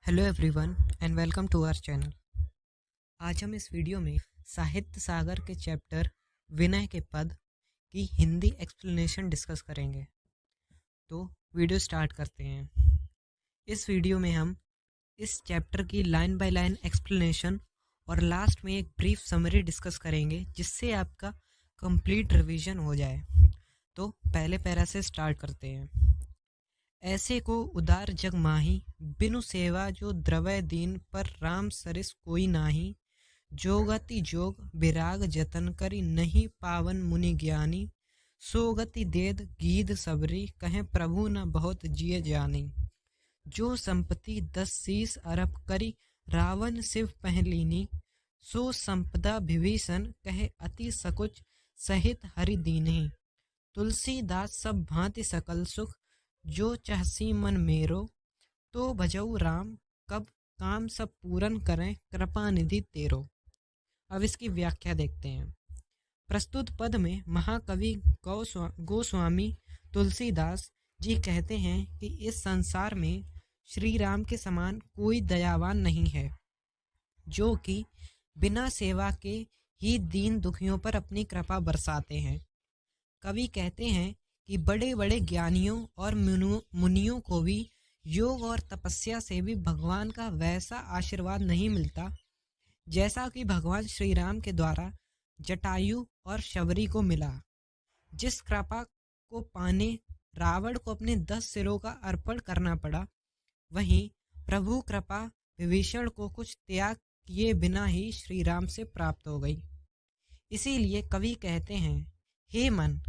Hello everyone and welcome to our channel. आज हम इस वीडियो में साहित्य सागर के चैप्टर विनय के पद की हिंदी एक्सप्लेनेशन डिस्कस करेंगे। तो वीडियो स्टार्ट करते हैं। इस वीडियो में हम इस चैप्टर की लाइन बाय लाइन एक्सप्लेनेशन और लास्ट में एक ब्रीफ समरी डिस्कस करेंगे, जिससे आपका कंप्लीट रिवीजन हो जाए। तो पहले पैरा से स्टार्ट करते हैं। ऐसे को उदार जग माही, बिनु सेवा जो द्रवय दीन, पर राम सरिस कोई नाही। जोगति जोग विराग जतन करी, नहीं पावन मुनि ज्ञानी। सोगति देद गीध सबरी, कहें प्रभु न बहुत जिय जानी। जो संपत्ति 10 शीस अरब करी, रावण शिव पहलीनी। सो संपदा विभीषण, कहे अति सकुच सहित हरि दीन्ही। तुलसीदास सब भांति सकल सुख, जो चाहसी मन मेरो। तो भजऊ राम, कब काम सब पूरन करें, कृपा निधि तेरो। अब इसकी व्याख्या देखते हैं। प्रस्तुत पद में महाकवि गोस्वामी तुलसीदास जी कहते हैं कि इस संसार में श्री राम के समान कोई दयावान नहीं है, जो कि बिना सेवा के ही दीन दुखियों पर अपनी कृपा बरसाते हैं। कवि कहते हैं कि बड़े बड़े ज्ञानियों और मुनियों को भी योग और तपस्या से भी भगवान का वैसा आशीर्वाद नहीं मिलता, जैसा कि भगवान श्री राम के द्वारा जटायु और शबरी को मिला। जिस कृपा को पाने रावण को अपने 10 सिरों का अर्पण करना पड़ा, वहीं प्रभु कृपा विभीषण को कुछ त्याग किए बिना ही श्री राम से प्राप्त हो गई। इसीलिए कवि कहते हैं, हे मन,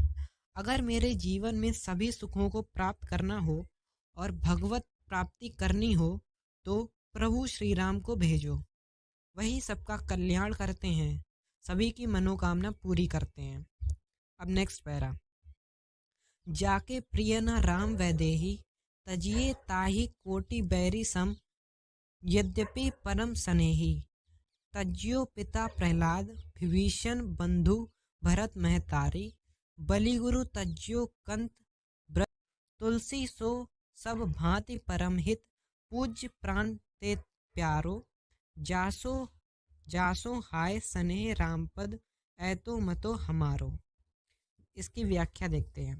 अगर मेरे जीवन में सभी सुखों को प्राप्त करना हो और भगवत प्राप्ति करनी हो, तो प्रभु श्री राम को भेजो। वही सबका कल्याण करते हैं, सभी की मनोकामना पूरी करते हैं। अब नेक्स्ट पैरा। जाके प्रिय न राम वैदेही, तजिए ताहि कोटि बैरी सम। यद्यपि परम स्नेही, तज्यो पिता प्रहलाद, विभीषण बंधु भरत महतारी। बलिगुरु तज्यो कंत ब्रज, तुलसी सो सब भांति परम हित। पूज्य प्राण ते प्यारो, जासो जासो हाय स्नेह रामपद, ऐतो मतो हमारो। इसकी व्याख्या देखते हैं।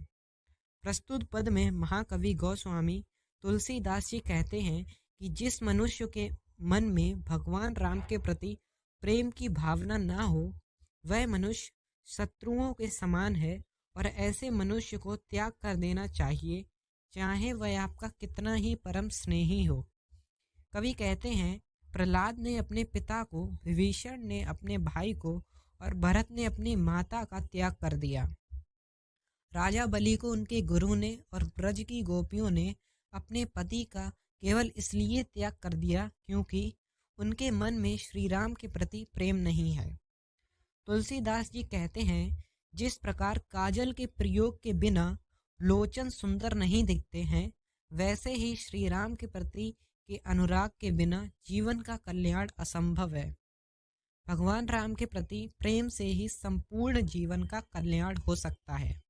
प्रस्तुत पद में महाकवि गोस्वामी तुलसीदास जी कहते हैं कि जिस मनुष्य के मन में भगवान राम के प्रति प्रेम की भावना ना हो, वह मनुष्य शत्रुओं के समान है और ऐसे मनुष्य को त्याग कर देना चाहिए, चाहे वह आपका कितना ही परम स्नेही हो। कवि कहते हैं, प्रहलाद ने अपने पिता को, विभीषण ने अपने भाई को और भरत ने अपनी माता का त्याग कर दिया। राजा बलि को उनके गुरु ने और ब्रज की गोपियों ने अपने पति का केवल इसलिए त्याग कर दिया क्योंकि उनके मन में श्री राम के प्रति प्रेम नहीं है। तुलसीदास जी कहते हैं, जिस प्रकार काजल के प्रयोग के बिना लोचन सुंदर नहीं दिखते हैं, वैसे ही श्री राम के प्रति के अनुराग के बिना जीवन का कल्याण असंभव है। भगवान राम के प्रति प्रेम से ही संपूर्ण जीवन का कल्याण हो सकता है।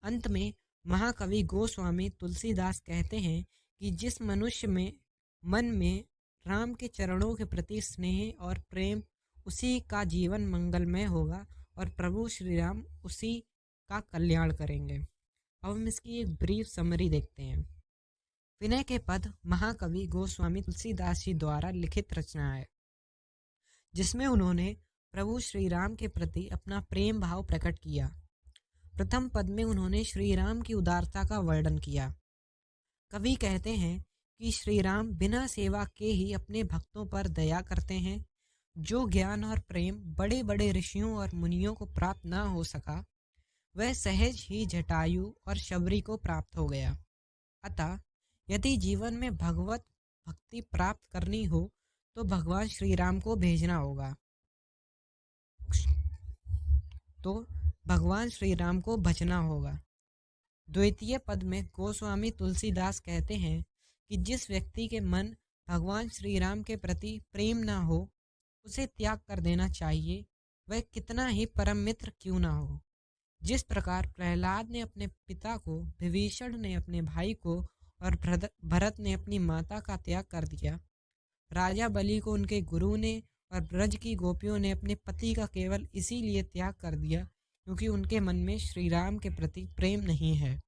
अंत में महाकवि गोस्वामी तुलसीदास कहते हैं कि जिस मनुष्य में मन में राम के चरणों के प्रति स्नेह और प्रेम, उसी का जीवन मंगलमय होगा और प्रभु श्री राम उसी का कल्याण करेंगे। अब हम इसकी एक ब्रीफ समरी देखते हैं। विनय के पद महाकवि गोस्वामी तुलसीदास जी द्वारा लिखित रचना है, जिसमें उन्होंने प्रभु श्री राम के प्रति अपना प्रेम भाव प्रकट किया। प्रथम पद में उन्होंने श्री राम की उदारता का वर्णन किया। कवि कहते हैं कि श्री राम बिना सेवा के ही अपने भक्तों पर दया करते हैं। जो ज्ञान और प्रेम बड़े बड़े ऋषियों और मुनियों को प्राप्त ना हो सका, वह सहज ही जटायु और शबरी को प्राप्त हो गया। अतः यदि जीवन में भगवत भक्ति प्राप्त करनी हो तो भगवान श्री राम को भेजना होगा, तो भगवान श्री राम को भजना होगा। द्वितीय पद में गोस्वामी तुलसीदास कहते हैं कि जिस व्यक्ति के मन भगवान श्री राम के प्रति प्रेम ना हो, उसे त्याग कर देना चाहिए, वह कितना ही परम मित्र क्यों ना हो। जिस प्रकार प्रहलाद ने अपने पिता को, विभीषण ने अपने भाई को और भरत ने अपनी माता का त्याग कर दिया, राजा बलि को उनके गुरु ने और ब्रज की गोपियों ने अपने पति का केवल इसीलिए त्याग कर दिया क्योंकि उनके मन में श्री राम के प्रति प्रेम नहीं है।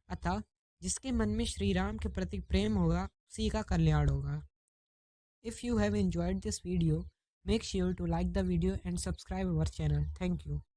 अतः जिसके मन में श्री राम के प्रति प्रेम होगा उसी का कल्याण होगा। If you have enjoyed this video, make sure to like the video and subscribe our channel. Thank you.